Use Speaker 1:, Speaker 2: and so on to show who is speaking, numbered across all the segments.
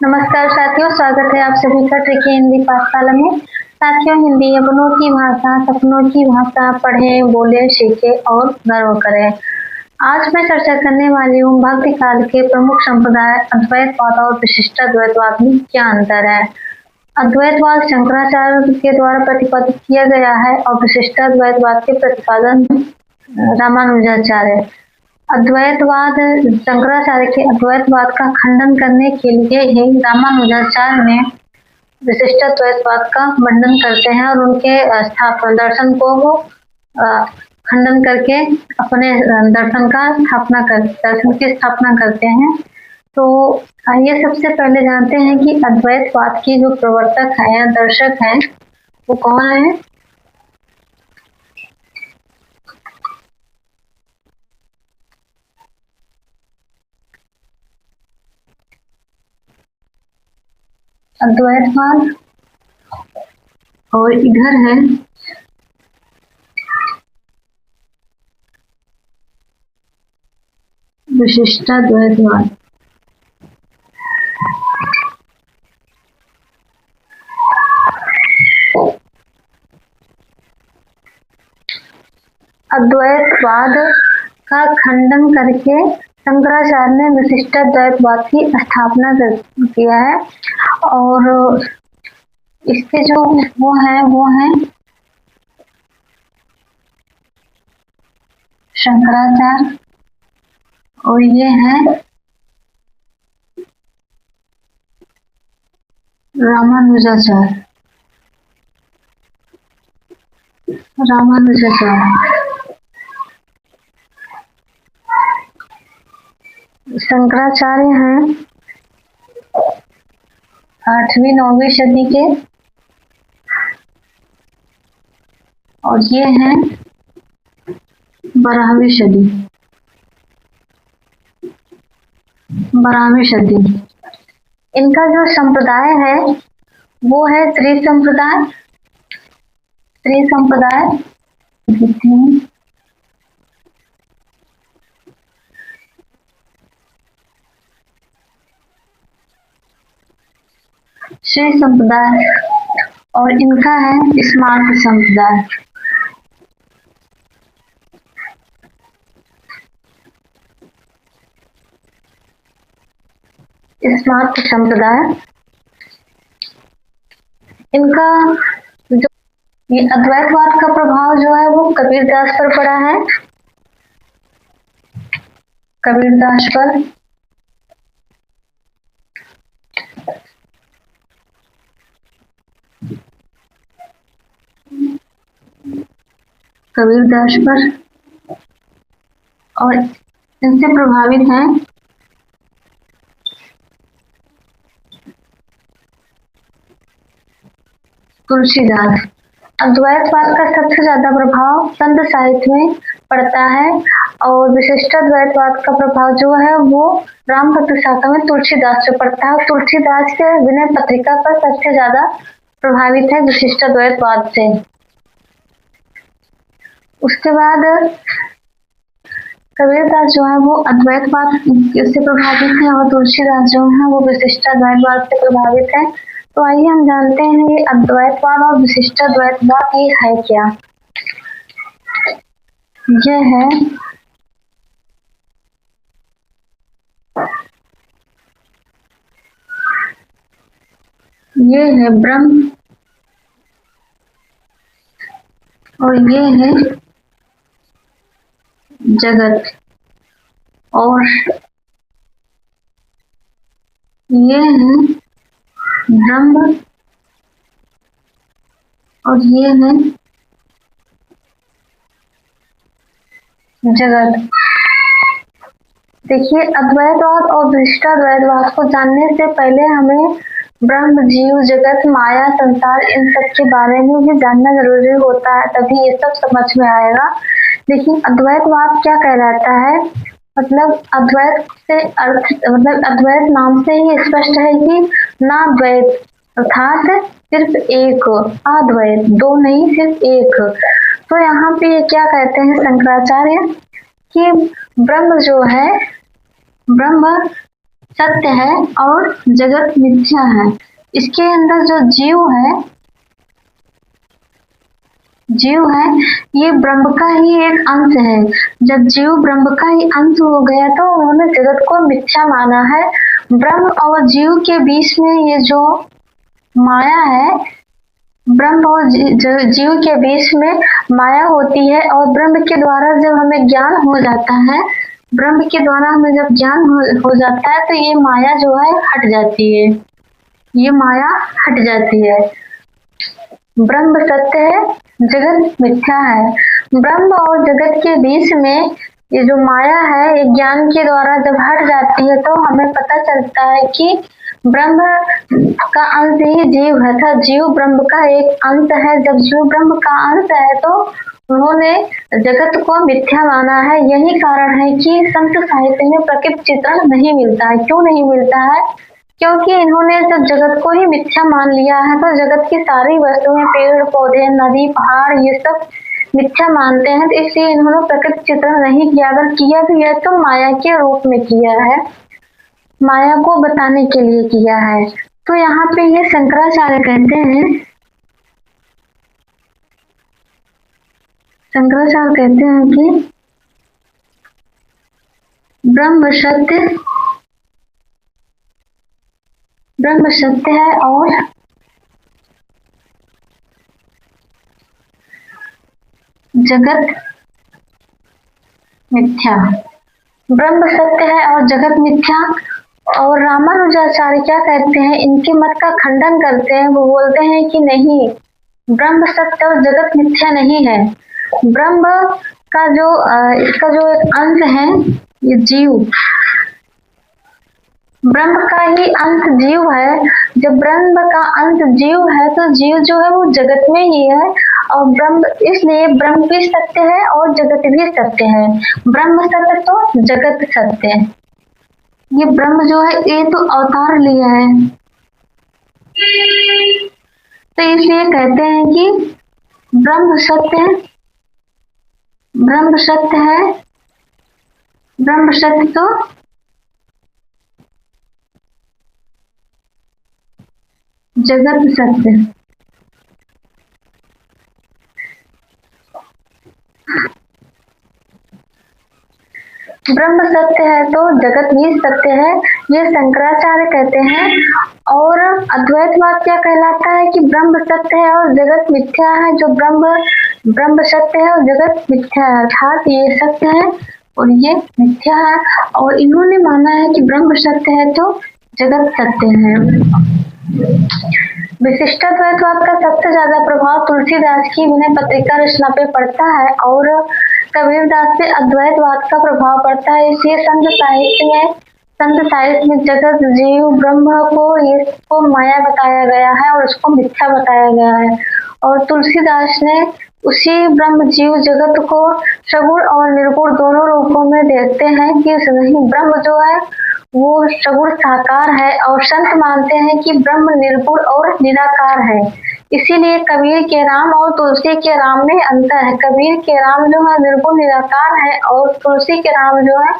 Speaker 1: नमस्कार साथियों, स्वागत है आप सभी का ट्रिकी हिंदी पाठशाला में। साथियों, हिंदी अपनों की भाषा, सपनों की भाषा। पढ़ें, बोले, सीखें और गर्व करें। आज मैं चर्चा करने वाली हूँ भक्ति काल के प्रमुख संप्रदाय अद्वैतवाद और विशिष्टाद्वैतवाद में क्या अंतर है। अद्वैतवाद शंकराचार्य के द्वारा प्रतिपादित किया गया है और विशिष्टाद्वैतवाद के प्रतिपादन रामानुजाचार्य। अद्वैतवाद शंकराचार्य के अद्वैतवाद का खंडन करने के लिए ही रामानुजाचार्य ने विशिष्टाद्वैतवाद का खंडन करते हैं और उनके स्थापना दर्शन को वो खंडन करके अपने दर्शन की स्थापना करते हैं। तो आइए सबसे पहले जानते हैं कि अद्वैतवाद की जो प्रवर्तक है या दर्शक है वो कौन है। अद्वैतवाद और इधर है विशिष्टाद्वैतवाद। अद्वैतवाद का खंडन करके शंकराचार्य ने विशिष्टाद्वैतवाद की स्थापना किया है और इसके जो वो है शंकराचार्य और ये है रामानुजाचार्य। शंकराचार्य हैं 8वीं-9वीं सदी के और ये हैं 12वीं सदी। इनका जो संप्रदाय है वो है श्री संप्रदाय। श्री संप्रदाय और इनका है स्मार्त संप्रदाय। स्मार्त संप्रदाय इनका जो ये अद्वैतवाद का प्रभाव जो है वो कबीरदास पर पड़ा है। कबीरदास पर और इनसे प्रभावित हैं तुलसीदास। अद्वैतवाद का सबसे ज्यादा प्रभाव संत साहित्य में पड़ता है और विशिष्टाद्वैतवाद का प्रभाव जो है वो रामभक्त शाखा में तुलसीदास से पड़ता है। तुलसीदास के विनय पत्रिका पर सबसे ज्यादा प्रभावित है विशिष्टाद्वैतवाद से। उसके बाद कबीरदास जो है वो अद्वैतवाद से प्रभावित है और तुलसीदास जो है वो विशिष्टाद्वैतवाद से प्रभावित है। तो आइए हम जानते हैं ये अद्वैतवाद और विशिष्टाद्वैतवाद ये है क्या। ये है ब्रह्म और ये है जगत और ये है ब्रह्म और ये है जगत। देखिए, अद्वैतवाद और विशिष्टाद्वैतवाद को जानने से पहले हमें ब्रह्म, जीव, जगत, माया, संसार इन सब के बारे में भी जानना जरूरी होता है, तभी ये सब समझ में आएगा। देखिए, अद्वैतवाद क्या कहलाता है, मतलब अद्वैत से अर्थ मतलब अद्वैत नाम से ही स्पष्ट है कि ना द्वैत अर्थात सिर्फ एक, अद्वैत दो नहीं सिर्फ एक। तो यहाँ पे ये क्या कहते हैं शंकराचार्य कि ब्रह्म जो है, ब्रह्म सत्य है और जगत मिथ्या है। इसके अंदर जो जीव है ये ब्रह्म का ही एक अंश है। जब जीव ब्रह्म का ही अंश हो गया तो उन्होंने जगत को मिथ्या माना है। ब्रह्म और जीव के बीच में ये जो माया है, ब्रह्म और जीव के बीच में माया होती है और ब्रह्म के द्वारा जब हमें ज्ञान हो जाता है, ब्रह्म के द्वारा हमें जब ज्ञान हो जाता है तो ये माया जो है हट जाती है, ये माया हट जाती है। ब्रह्म सत्य है, जगत मिथ्या है। ब्रह्म और जगत के बीच में ये जो माया है ये ज्ञान के द्वारा जब हट जाती है तो हमें पता चलता है कि ब्रह्म का अंश ही जीव है था। जीव ब्रह्म का एक अंश है। जब जीव ब्रह्म का अंश है तो उन्होंने जगत को मिथ्या माना है। यही कारण है कि संत साहित्य में प्रकृति चित्रण नहीं मिलता है। क्यों नहीं मिलता है? क्योंकि इन्होंने जब जगत को ही मिथ्या मान लिया है तो जगत की सारी वस्तुएं, पेड़ पौधे, नदी, पहाड़ ये सब मिथ्या मानते हैं, तो इसलिए इन्होंने प्रकृति चित्रण नहीं किया। अगर किया भी है तो माया के रूप में किया है, माया को बताने के लिए किया है। तो यहाँ पे ये शंकराचार्य कहते हैं, कि ब्रह्म सत्य है और जगत मिथ्या। ब्रह्म सत्य है और जगत मिथ्या। और रामानुजाचार्य क्या कहते हैं, इनके मत का खंडन करते हैं। वो बोलते हैं कि नहीं, ब्रह्म सत्य और जगत मिथ्या नहीं है। ब्रह्म का जो इसका जो एक अंश है ये जीव, ब्रह्म का ही अंश जीव है। जब ब्रह्म का अंश जीव है तो जीव जो है वो जगत में ही है और ब्रह्म, इसलिए ब्रह्म भी सत्य है और जगत भी सत्य है। ब्रह्म सत्य तो जगत सत्य है। ये ब्रह्म जो है ये तो अवतार लिया है, तो इसलिए कहते हैं कि ब्रह्म सत्य है, ब्रह्म सत्य है, ब्रह्म सत्य तो जगत सत्य। ब्रह्म सत्य है तो जगत भी सत्य है, ये शंकराचार्य कहते हैं। और अद्वैतवाद क्या कहलाता है कि ब्रह्म सत्य है और जगत मिथ्या है। जो ब्रह्म सत्य है और जगत मिथ्या है, अर्थात ये सत्य है और ये मिथ्या है। और इन्होंने माना है कि ब्रह्म सत्य है तो जगत सत्य है। विशिष्टाद्वैतवाद का सबसे ज्यादा प्रभाव तुलसीदास की विनय पत्रिका रचना पे पड़ता है और कबीरदास पे अद्वैतवाद का प्रभाव पड़ता है। इसलिए संत साहित्य में जगत, जीव, ब्रह्म को माया बताया गया है और उसको मिथ्या बताया गया है। और तुलसीदास ने उसी ब्रह्म, जीव, जगत को सगुण और निर्गुण दोनों रूपों में देखते हैं कि नहीं, ब्रह्म जो है वो सगुण साकार है और संत मानते हैं कि ब्रह्म निर्गुण और निराकार है। इसीलिए कबीर के राम और तुलसी के राम में अंतर है। कबीर के राम जो है निर्गुण निराकार है और तुलसी के राम जो है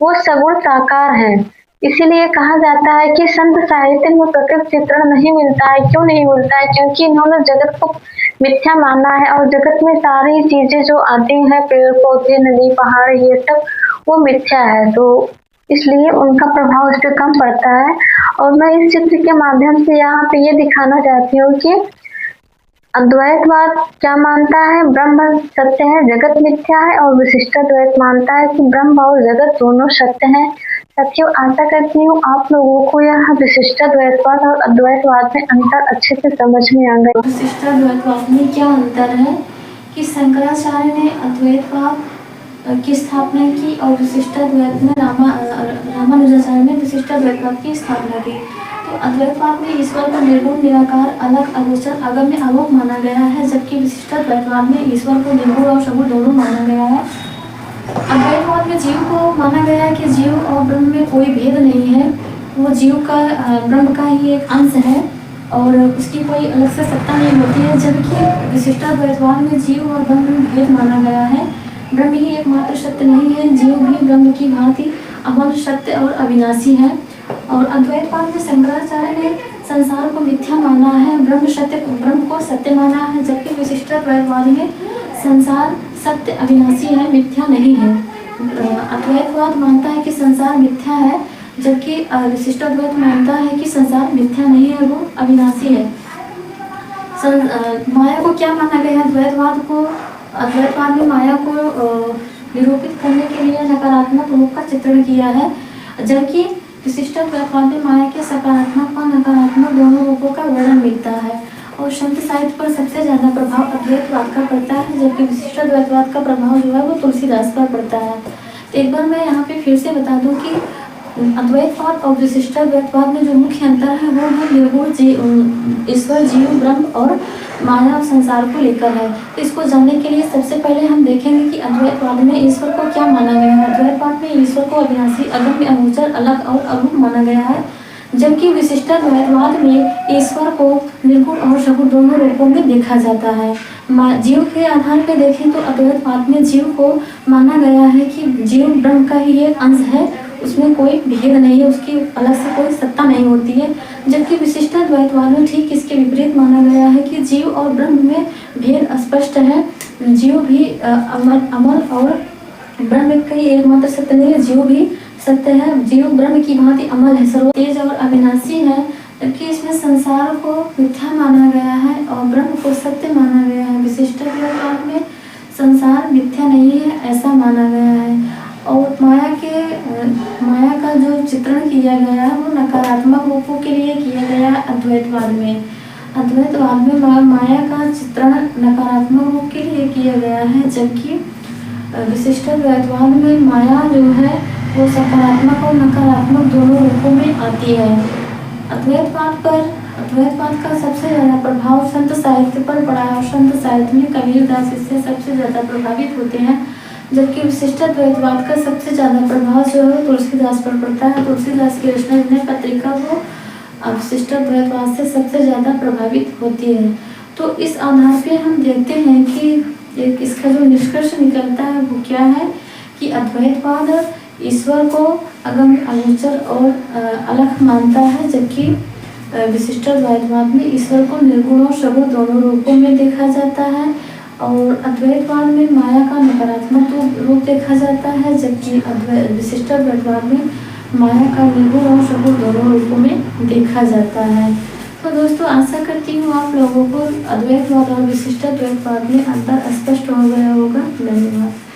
Speaker 1: वो सगुण साकार है। इसीलिए कहा जाता है कि संत साहित्य में प्रकृति चित्रण नहीं मिलता है। क्यों नहीं मिलता है? क्योंकि इन्होंने जगत को मिथ्या माना है और जगत में सारी चीजें जो आती हैं, पेड़ पौधे, नदी, पहाड़, ये सब वो मिथ्या है, तो इसलिए उनका प्रभाव उस पर कम पड़ता है। और मैं इस चित्र के माध्यम से यहाँ पे ये दिखाना चाहती हूँ कि अद्वैतवाद क्या मानता है, ब्रह्म सत्य है, जगत मिथ्या है। और विशिष्टाद्वैत मानता है कि ब्रह्म और जगत दोनों सत्य हैं। साथियों, आशा करती हूँ आप लोगों को यह विशिष्टाद्वैतवाद और अद्वैतवाद में अंतर अच्छे से समझ में आ गया।
Speaker 2: विशिष्टाद्वैतवाद में क्या अंतर है कि शंकराचार्य ने अद्वैतवाद की स्थापना की और विशिष्टाद्वैत में रामानुजाचार्य ने विशिष्टाद्वैतवाद की स्थापना की। तो अद्वैतवाद में ईश्वर को निर्गुण, निराकार, अलग, अगोचर, अगम्य, अलोक माना गया है, जबकि विशिष्टाद्वैतवाद में ईश्वर को निर्गुण और सगुण दोनों माना गया है। अद्वैतवाद में जीव को माना गया है कि जीव और ब्रह्म में कोई भेद नहीं है, वो जीव का ब्रह्म का ही एक अंश है और उसकी कोई अलग से सत्ता नहीं होती है। जबकि विशिष्टाद्वैतवाद में जीव और ब्रह्म में भेद माना गया है। ब्रह्म ही एकमात्र सत्य नहीं है, जीव भी ब्रह्म की भांति अमर, सत्य और अविनाशी है। और अद्वैतवाद में शंकराचार्य ने संसार को मिथ्या माना है, ब्रह्म को सत्य माना है, जबकि विशिष्टाद्वैतवाद में संसार सत्य अविनाशी है, मिथ्या नहीं है। अद्वैतवाद मानता है कि संसार मिथ्या है, जबकि विशिष्टाद्वैत मानता है कि संसार मिथ्या नहीं है, वो अविनाशी है। माया को क्या माना गया है? अद्वैतवाद में माया को निरूपित करने के लिए नकारात्मक रूप का चित्रण किया है, जबकि विशिष्टाद्वैतवाद में माया के सकारात्मक और नकारात्मक दोनों रूपों का वर्णन मिलता है। और संत साहित्य पर सबसे ज़्यादा प्रभाव अद्वैतवाद का पड़ता है, जबकि विशिष्टाद्वैतवाद का प्रभाव जो है वो तुलसीदास पर पड़ता है। तो एक बार मैं यहाँ पे फिर से बता दूँ कि अद्वैतवाद और विशिष्टाद्वैतवाद में जो मुख्य अंतर है वो है निर्गुण ईश्वर, जीव, ब्रह्म और माया और संसार को लेकर है। तो इसको जानने के लिए सबसे पहले हम देखेंगे कि अद्वैतवाद में ईश्वर को क्या माना गया है। अद्वैतवाद में ईश्वर को अविनाशी, अगम्य, अगोचर, अलग और अरूप माना गया है, जबकि विशिष्टाद्वैतवाद में ईश्वर को निर्गुण और सगुण दोनों रूपों में देखा जाता है। जीव के आधार पर देखें तो अद्वैतवाद में जीव को माना गया है कि जीव ब्रह्म का ही एक अंश है, उसमें कोई भेद नहीं है, उसकी अलग से कोई सत्ता नहीं होती है। जबकि विशिष्टाद्वैतवाद में ठीक इसके विपरीत माना गया है कि जीव और ब्रह्म में भेद स्पष्ट है। जीव भी अमल और ब्रह्म का ही एकमात्र सत्य नहीं है, जीव भी सत्य है। जीव ब्रह्म की भांति अमल है, सर्वतेज और अविनाशी है, जबकि इसमें संसार को मिथ्या माना गया है और ब्रह्म को सत्य माना गया है। विशिष्टाद्वैतवाद में संसार मिथ्या नहीं है ऐसा माना गया है। और माया का जो चित्रण किया गया है वो नकारात्मक रूपों के लिए किया गया है अद्वैतवाद में। अद्वैतवाद में माया का चित्रण नकारात्मक रूप के लिए किया गया है, जबकि विशिष्टाद्वैतवाद में माया जो है वो सकारात्मक और नकारात्मक दोनों रूपों में आती है। अद्वैतवाद का सबसे ज़्यादा प्रभाव संत साहित्य पर पड़ा है और संत साहित्य में कबीरदास इससे सबसे ज़्यादा प्रभावित होते हैं, जबकि विशिष्टाद्वैतवाद का सबसे ज़्यादा प्रभाव जो है तुलसीदास पर पड़ता है। तुलसीदास की रचना विनय पत्रिका वो विशिष्टाद्वैतवाद से सबसे ज़्यादा प्रभावित होती है। तो इस आधार पे हम देखते हैं कि इसका जो निष्कर्ष निकलता है वो क्या है कि अद्वैतवाद ईश्वर को अगम्य, अगोचर और अलग मानता है, जबकि विशिष्टाद्वैतवाद में ईश्वर को निर्गुण और सगुण दोनों रूपों में देखा जाता है। और अद्वैतवाद में माया का नकारात्मक रूप देखा जाता है, जबकि विशिष्टाद्वैतवाद में माया का निर्गुण और सगुण दोनों रूपों में देखा जाता है। तो दोस्तों आशा करती हूँ आप लोगों को अद्वैतवाद और विशिष्टाद्वैतवाद में अंतर स्पष्ट हो गया होगा। धन्यवाद।